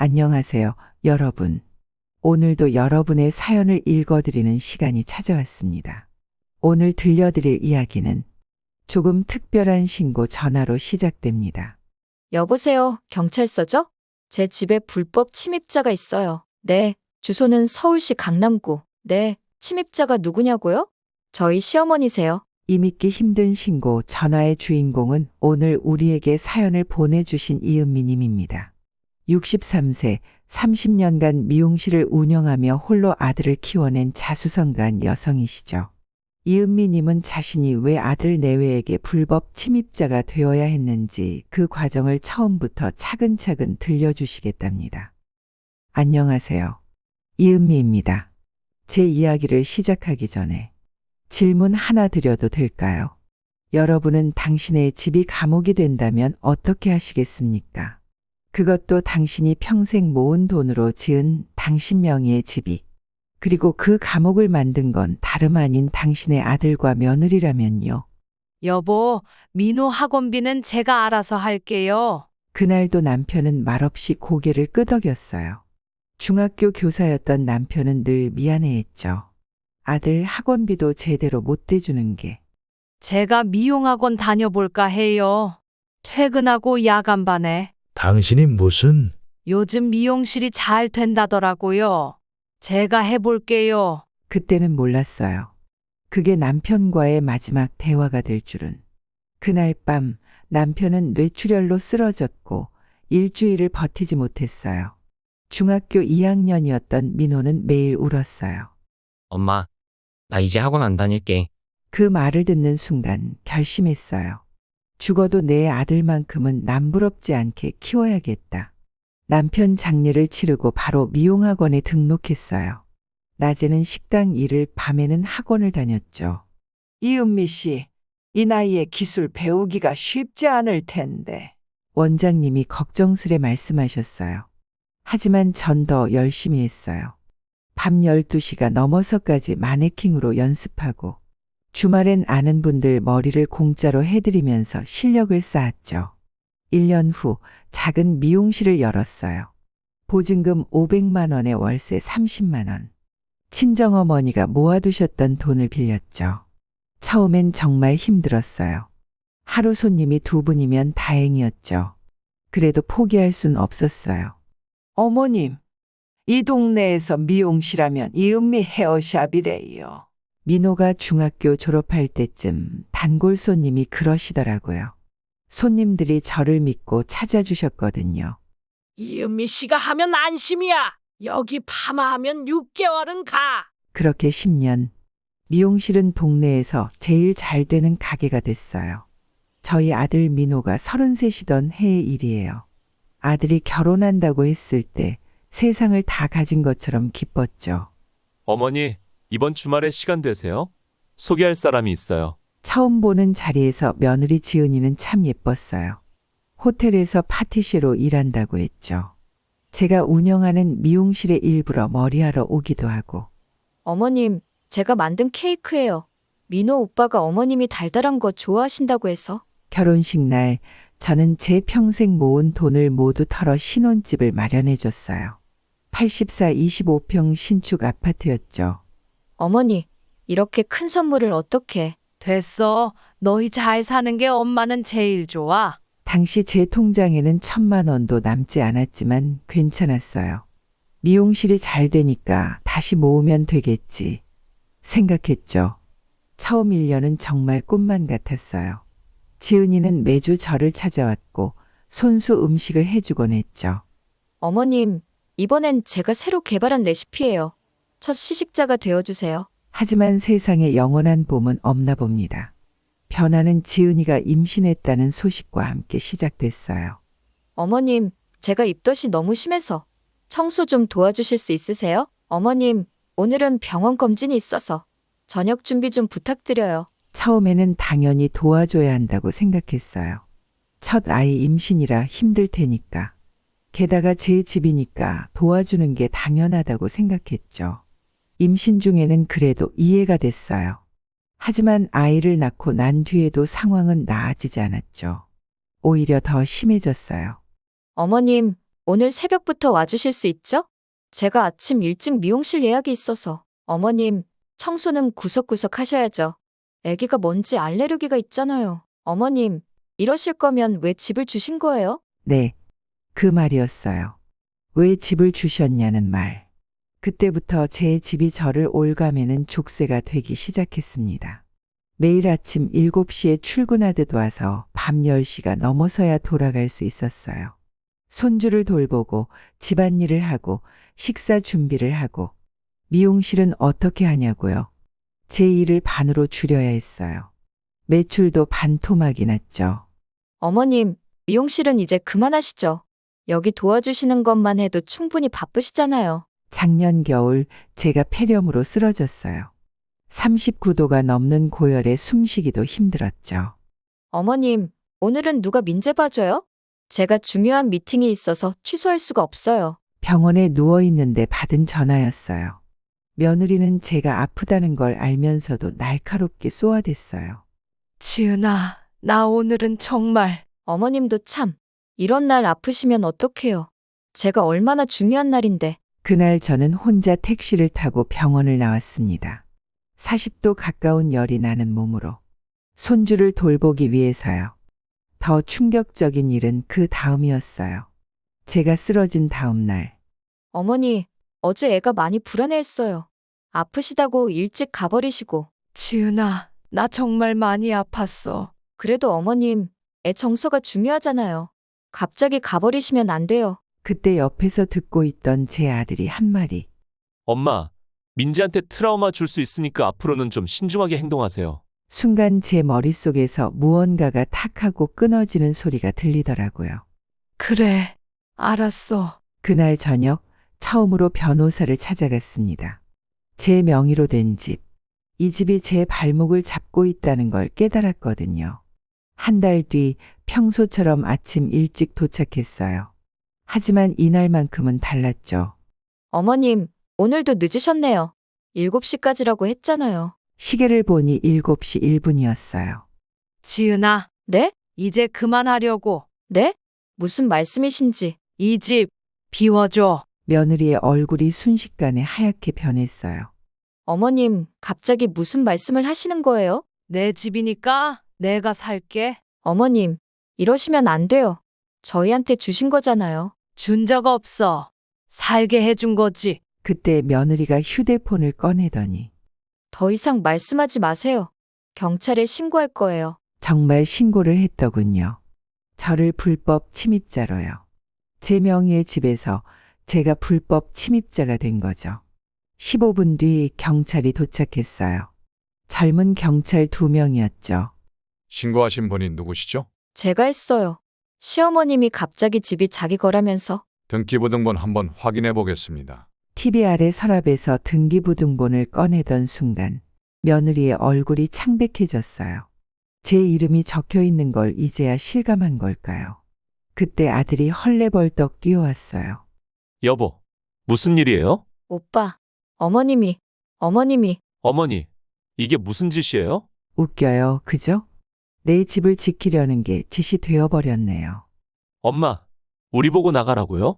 안녕하세요, 여러분. 오늘도 여러분의 사연을 읽어드리는 시간이 찾아왔습니다. 오늘 들려드릴 이야기는 조금 특별한 신고 전화로 시작됩니다. 여보세요, 경찰서죠? 제 집에 불법 침입자가 있어요. 네, 주소는 서울시 강남구. 네, 침입자가 누구냐고요? 저희 시어머니세요. 이믿기 힘든 신고 전화의 주인공은 오늘 우리에게 사연을 보내주신 이은미님입니다. 63세, 30년간 미용실을 운영하며 홀로 아들을 키워낸 자수성가한 여성이시죠. 이은미님은 자신이 왜 아들 내외에게 불법 침입자가 되어야 했는지 그 과정을 처음부터 차근차근 들려주시겠답니다. 안녕하세요. 이은미입니다. 제 이야기를 시작하기 전에 질문 하나 드려도 될까요? 여러분은 당신의 집이 감옥이 된다면 어떻게 하시겠습니까? 그것도 당신이 평생 모은 돈으로 지은 당신 명의의 집이. 그리고 그 감옥을 만든 건 다름 아닌 당신의 아들과 며느리라면요. 여보, 민호 학원비는 제가 알아서 할게요. 그날도 남편은 말없이 고개를 끄덕였어요. 중학교 교사였던 남편은 늘 미안해했죠. 아들 학원비도 제대로 못 대주는 게. 제가 미용학원 다녀볼까 해요. 퇴근하고 야간반에. 당신이 무슨? 요즘 미용실이 잘 된다더라고요. 제가 해볼게요. 그때는 몰랐어요. 그게 남편과의 마지막 대화가 될 줄은. 그날 밤 남편은 뇌출혈로 쓰러졌고 일주일을 버티지 못했어요. 중학교 2학년이었던 민호는 매일 울었어요. 엄마, 나 이제 학원 안 다닐게. 그 말을 듣는 순간 결심했어요. 죽어도 내 아들만큼은 남부럽지 않게 키워야겠다. 남편 장례를 치르고 바로 미용학원에 등록했어요. 낮에는 식당 일을, 밤에는 학원을 다녔죠. 이은미 씨, 이 나이에 기술 배우기가 쉽지 않을 텐데. 원장님이 걱정스레 말씀하셨어요. 하지만 전 더 열심히 했어요. 밤 12시가 넘어서까지 마네킹으로 연습하고 주말엔 아는 분들 머리를 공짜로 해드리면서 실력을 쌓았죠. 1년 후 작은 미용실을 열었어요. 보증금 500만 원에 월세 30만 원. 친정어머니가 모아두셨던 돈을 빌렸죠. 처음엔 정말 힘들었어요. 하루 손님이 2분이면 다행이었죠. 그래도 포기할 순 없었어요. 어머님, 이 동네에서 미용실하면 이은미 헤어샵이래요. 민호가 중학교 졸업할 때쯤 단골 손님이 그러시더라고요. 손님들이 저를 믿고 찾아주셨거든요. 이은미 씨가 하면 안심이야. 여기 파마하면 6개월은 가. 그렇게 10년, 미용실은 동네에서 제일 잘 되는 가게가 됐어요. 저희 아들 민호가 33이던 해의 일이에요. 아들이 결혼한다고 했을 때 세상을 다 가진 것처럼 기뻤죠. 어머니, 이번 주말에 시간 되세요? 소개할 사람이 있어요. 처음 보는 자리에서 며느리 지은이는 참 예뻤어요. 호텔에서 파티시로 일한다고 했죠. 제가 운영하는 미용실에 일부러 머리하러 오기도 하고. 어머님, 제가 만든 케이크예요. 민호 오빠가 어머님이 달달한 거 좋아하신다고 해서. 결혼식 날 저는 제 평생 모은 돈을 모두 털어 신혼집을 마련해 줬어요. 84 25평 신축 아파트였죠. 어머니, 이렇게 큰 선물을 어떻게. 됐어. 너희 잘 사는 게 엄마는 제일 좋아. 당시 제 통장에는 1,000만 원도 남지 않았지만 괜찮았어요. 미용실이 잘 되니까 다시 모으면 되겠지 생각했죠. 처음 1년은 정말 꿈만 같았어요. 지은이는 매주 저를 찾아왔고 손수 음식을 해주곤 했죠. 어머님, 이번엔 제가 새로 개발한 레시피예요. 첫 시식자가 되어주세요. 하지만 세상에 영원한 봄은 없나 봅니다. 변화는 지은이가 임신했다는 소식과 함께 시작됐어요. 어머님, 제가 입덧이 너무 심해서 청소 좀 도와주실 수 있으세요? 어머님, 오늘은 병원 검진이 있어서 저녁 준비 좀 부탁드려요. 처음에는 당연히 도와줘야 한다고 생각했어요. 첫 아이 임신이라 힘들 테니까. 게다가 제 집이니까 도와주는 게 당연하다고 생각했죠. 임신 중에는 그래도 이해가 됐어요. 하지만 아이를 낳고 난 뒤에도 상황은 나아지지 않았죠. 오히려 더 심해졌어요. 어머님, 오늘 새벽부터 와주실 수 있죠? 제가 아침 일찍 미용실 예약이 있어서. 어머님, 청소는 구석구석 하셔야죠. 아기가 먼지 알레르기가 있잖아요. 어머님, 이러실 거면 왜 집을 주신 거예요? 네, 그 말이었어요. 왜 집을 주셨냐는 말. 그때부터 제 집이 저를 올가매는 족쇄가 되기 시작했습니다. 매일 아침 7시에 출근하듯 와서 밤 10시가 넘어서야 돌아갈 수 있었어요. 손주를 돌보고 집안일을 하고 식사 준비를 하고 미용실은 어떻게 하냐고요. 제 일을 반으로 줄여야 했어요. 매출도 반토막이 났죠. 어머님, 미용실은 이제 그만하시죠. 여기 도와주시는 것만 해도 충분히 바쁘시잖아요. 작년 겨울 제가 폐렴으로 쓰러졌어요. 39도가 넘는 고열에 숨쉬기도 힘들었죠. 어머님, 오늘은 누가 민재 봐줘요? 제가 중요한 미팅이 있어서 취소할 수가 없어요. 병원에 누워 있는데 받은 전화였어요. 며느리는 제가 아프다는 걸 알면서도 날카롭게 쏘아댔어요. 지은아, 나 오늘은 정말. 어머님도 참, 이런 날 아프시면 어떡해요. 제가 얼마나 중요한 날인데. 그날 저는 혼자 택시를 타고 병원을 나왔습니다. 40도 가까운 열이 나는 몸으로 손주를 돌보기 위해서요. 더 충격적인 일은 그 다음이었어요. 제가 쓰러진 다음 날 어머니, 어제 애가 많이 불안해했어요. 아프시다고 일찍 가버리시고. 지은아, 나 정말 많이 아팠어. 그래도 어머님, 애 정서가 중요하잖아요. 갑자기 가버리시면 안 돼요. 그때 옆에서 듣고 있던 제 아들이 한 말이 엄마, 민지한테 트라우마 줄 수 있으니까 앞으로는 좀 신중하게 행동하세요. 순간 제 머릿속에서 무언가가 탁 하고 끊어지는 소리가 들리더라고요. 그래, 알았어. 그날 저녁 처음으로 변호사를 찾아갔습니다. 제 명의로 된 집. 이 집이 제 발목을 잡고 있다는 걸 깨달았거든요. 한 달 뒤 평소처럼 아침 일찍 도착했어요. 하지만 이날만큼은 달랐죠. 어머님, 오늘도 늦으셨네요. 7시까지라고 했잖아요. 시계를 보니 7시 1분이었어요. 지은아, 네? 이제 그만하려고. 네? 무슨 말씀이신지. 이 집 비워줘. 며느리의 얼굴이 순식간에 하얗게 변했어요. 어머님, 갑자기 무슨 말씀을 하시는 거예요? 내 집이니까 내가 살게. 어머님, 이러시면 안 돼요. 저희한테 주신 거잖아요. 준 적 없어. 살게 해준 거지. 그때 며느리가 휴대폰을 꺼내더니 더 이상 말씀하지 마세요. 경찰에 신고할 거예요. 정말 신고를 했더군요. 저를 불법 침입자로요. 제 명의의 집에서 제가 불법 침입자가 된 거죠. 15분 뒤 경찰이 도착했어요. 젊은 경찰 2명이었죠. 신고하신 분이 누구시죠? 제가 했어요. 시어머님이 갑자기 집이 자기 거라면서. 등기부등본 한번 확인해 보겠습니다. TV 아래 서랍에서 등기부등본을 꺼내던 순간 며느리의 얼굴이 창백해졌어요. 제 이름이 적혀 있는 걸 이제야 실감한 걸까요? 그때 아들이 헐레벌떡 뛰어왔어요. 여보, 무슨 일이에요? 오빠, 어머님이. 어머니, 이게 무슨 짓이에요? 웃겨요, 그죠? 내 집을 지키려는 게 짓이 되어버렸네요. 엄마, 우리 보고 나가라고요?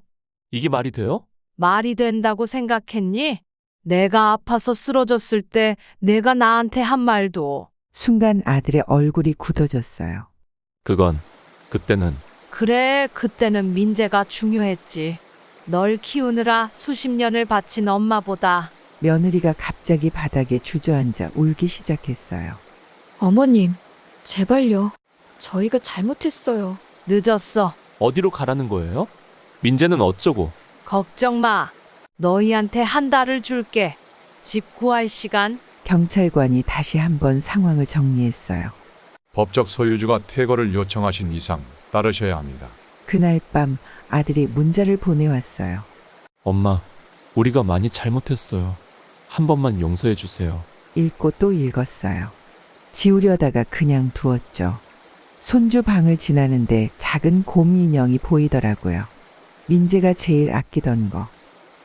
이게 말이 돼요? 말이 된다고 생각했니? 내가 아파서 쓰러졌을 때 내가 나한테 한 말도. 순간 아들의 얼굴이 굳어졌어요. 그때는 그래, 그때는 민재가 중요했지. 널 키우느라 수십 년을 바친 엄마보다. 며느리가 갑자기 바닥에 주저앉아 울기 시작했어요. 어머님, 제발요. 저희가 잘못했어요. 늦었어. 어디로 가라는 거예요? 민재는 어쩌고? 걱정 마. 너희한테 한 달을 줄게. 집 구할 시간. 경찰관이 다시 한번 상황을 정리했어요. 법적 소유주가 퇴거를 요청하신 이상 따르셔야 합니다. 그날 밤 아들이 문자를 보내왔어요. 엄마, 우리가 많이 잘못했어요. 한 번만 용서해 주세요. 읽고 또 읽었어요. 지우려다가 그냥 두었죠. 손주 방을 지나는데 작은 곰 인형이 보이더라고요. 민재가 제일 아끼던 거.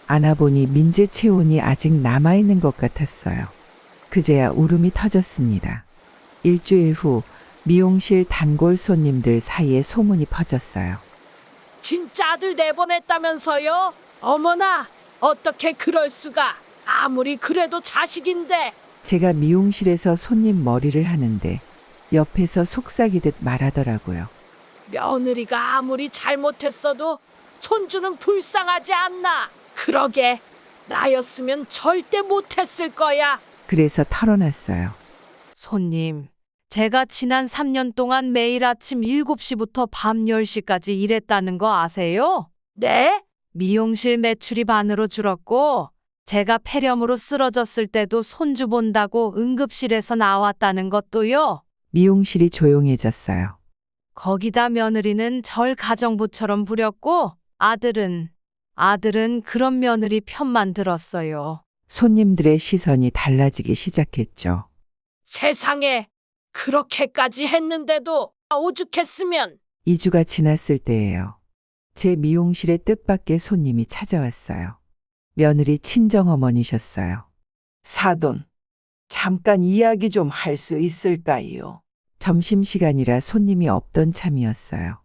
안아보니 민재 체온이 아직 남아있는 것 같았어요. 그제야 울음이 터졌습니다. 일주일 후 미용실 단골 손님들 사이에 소문이 퍼졌어요. 진짜 아들 내보냈다면서요? 어머나, 어떻게 그럴 수가? 아무리 그래도 자식인데. 제가 미용실에서 손님 머리를 하는데 옆에서 속삭이듯 말하더라고요. 며느리가 아무리 잘못했어도 손주는 불쌍하지 않나? 그러게, 나였으면 절대 못했을 거야. 그래서 털어놨어요. 손님, 제가 지난 3년 동안 매일 아침 7시부터 밤 10시까지 일했다는 거 아세요? 네? 미용실 매출이 반으로 줄었고, 제가 폐렴으로 쓰러졌을 때도 손주 본다고 응급실에서 나왔다는 것도요. 미용실이 조용해졌어요. 거기다 며느리는 절 가정부처럼 부렸고, 아들은 그런 며느리 편만 들었어요. 손님들의 시선이 달라지기 시작했죠. 세상에, 그렇게까지 했는데도 오죽했으면. 2주가 지났을 때예요. 제 미용실에 뜻밖의 손님이 찾아왔어요. 며느리 친정어머니셨어요. 사돈, 잠깐 이야기 좀 할 수 있을까요? 점심시간이라 손님이 없던 참이었어요.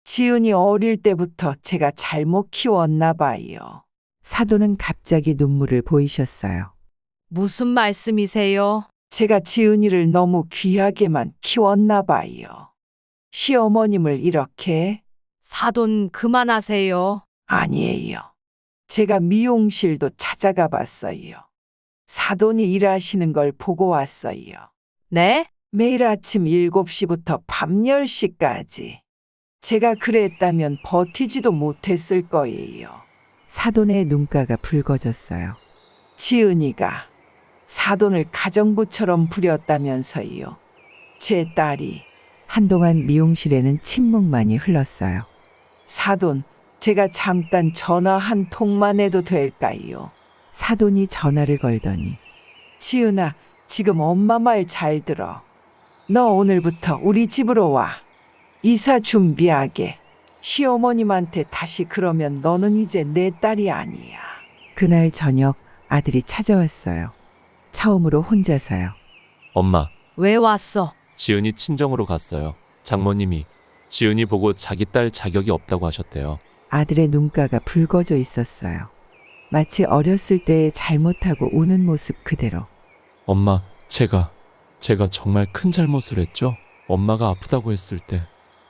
지은이 어릴 때부터 제가 잘못 키웠나 봐요. 사돈은 갑자기 눈물을 보이셨어요. 무슨 말씀이세요? 제가 지은이를 너무 귀하게만 키웠나 봐요. 시어머님을 이렇게. 사돈 그만하세요. 아니에요. 제가 미용실도 찾아가 봤어요. 사돈이 일하시는 걸 보고 왔어요. 네? 매일 아침 7시부터 밤 10시까지. 제가 그랬다면 버티지도 못했을 거예요. 사돈의 눈가가 붉어졌어요. 지은이가 사돈을 가정부처럼 부렸다면서요. 제 딸이. 한동안 미용실에는 침묵만이 흘렀어요. 사돈, 제가 잠깐 전화 한 통만 해도 될까요? 사돈이 전화를 걸더니, 지은아, 지금 엄마 말 잘 들어. 너 오늘부터 우리 집으로 와. 이사 준비하게. 시어머님한테 다시 그러면 너는 이제 내 딸이 아니야. 그날 저녁 아들이 찾아왔어요. 처음으로 혼자서요. 엄마, 왜 왔어? 지은이 친정으로 갔어요. 장모님이 지은이 보고 자기 딸 자격이 없다고 하셨대요. 아들의 눈가가 붉어져 있었어요. 마치 어렸을 때의 잘못하고 우는 모습 그대로. 엄마, 제가 정말 큰 잘못을 했죠? 엄마가 아프다고 했을 때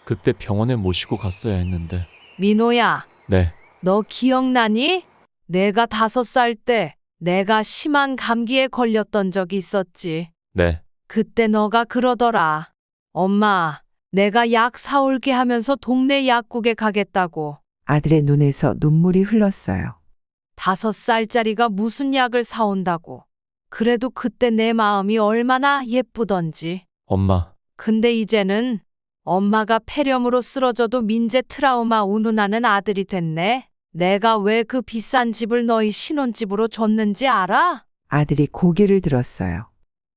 그때 병원에 모시고 갔어야 했는데. 민호야, 네, 너 기억나니? 내가 5살 때 내가 심한 감기에 걸렸던 적이 있었지. 네. 그때 너가 그러더라. 엄마, 내가 약 사올게 하면서 동네 약국에 가겠다고. 아들의 눈에서 눈물이 흘렀어요. 5살짜리가 무슨 약을 사온다고. 그래도 그때 내 마음이 얼마나 예쁘던지. 엄마, 근데 이제는 엄마가 폐렴으로 쓰러져도 민재 트라우마 운운하는 아들이 됐네. 내가 왜 그 비싼 집을 너희 신혼집으로 줬는지 알아? 아들이 고개를 들었어요.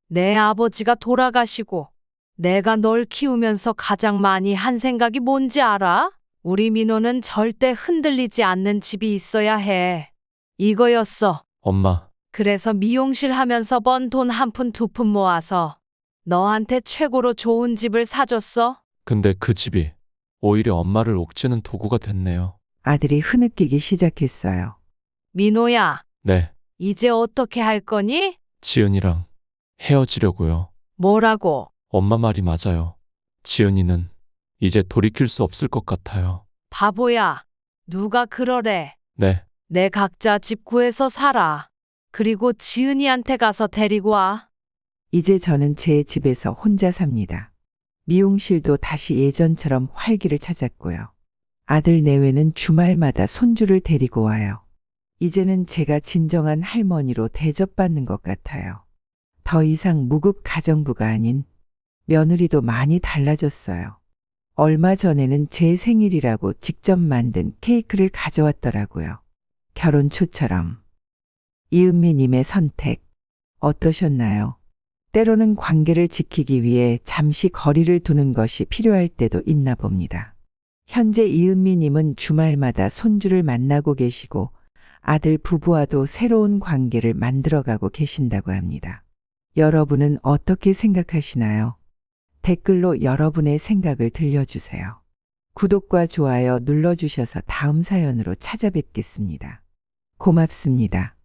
내 아버지가 돌아가시고 내가 널 키우면서 가장 많이 한 생각이 뭔지 알아? 우리 민호는 절대 흔들리지 않는 집이 있어야 해. 이거였어. 엄마, 그래서 미용실 하면서 번 돈 1푼 2푼 모아서 너한테 최고로 좋은 집을 사줬어. 근데 그 집이 오히려 엄마를 옥죄는 도구가 됐네요. 아들이 흐느끼기 시작했어요. 민호야, 네, 이제 어떻게 할 거니? 지은이랑 헤어지려고요. 뭐라고? 엄마 말이 맞아요. 지은이는 이제 돌이킬 수 없을 것 같아요. 바보야. 누가 그러래. 네, 내 각자 집 구해서 살아. 그리고 지은이한테 가서 데리고 와. 이제 저는 제 집에서 혼자 삽니다. 미용실도 다시 예전처럼 활기를 찾았고요. 아들 내외는 주말마다 손주를 데리고 와요. 이제는 제가 진정한 할머니로 대접받는 것 같아요. 더 이상 무급 가정부가 아닌 며느리도 많이 달라졌어요. 얼마 전에는 제 생일이라고 직접 만든 케이크를 가져왔더라고요. 결혼 초처럼. 이은미님의 선택 어떠셨나요? 때로는 관계를 지키기 위해 잠시 거리를 두는 것이 필요할 때도 있나 봅니다. 현재 이은미님은 주말마다 손주를 만나고 계시고 아들 부부와도 새로운 관계를 만들어가고 계신다고 합니다. 여러분은 어떻게 생각하시나요? 댓글로 여러분의 생각을 들려주세요. 구독과 좋아요 눌러주셔서 다음 사연으로 찾아뵙겠습니다. 고맙습니다.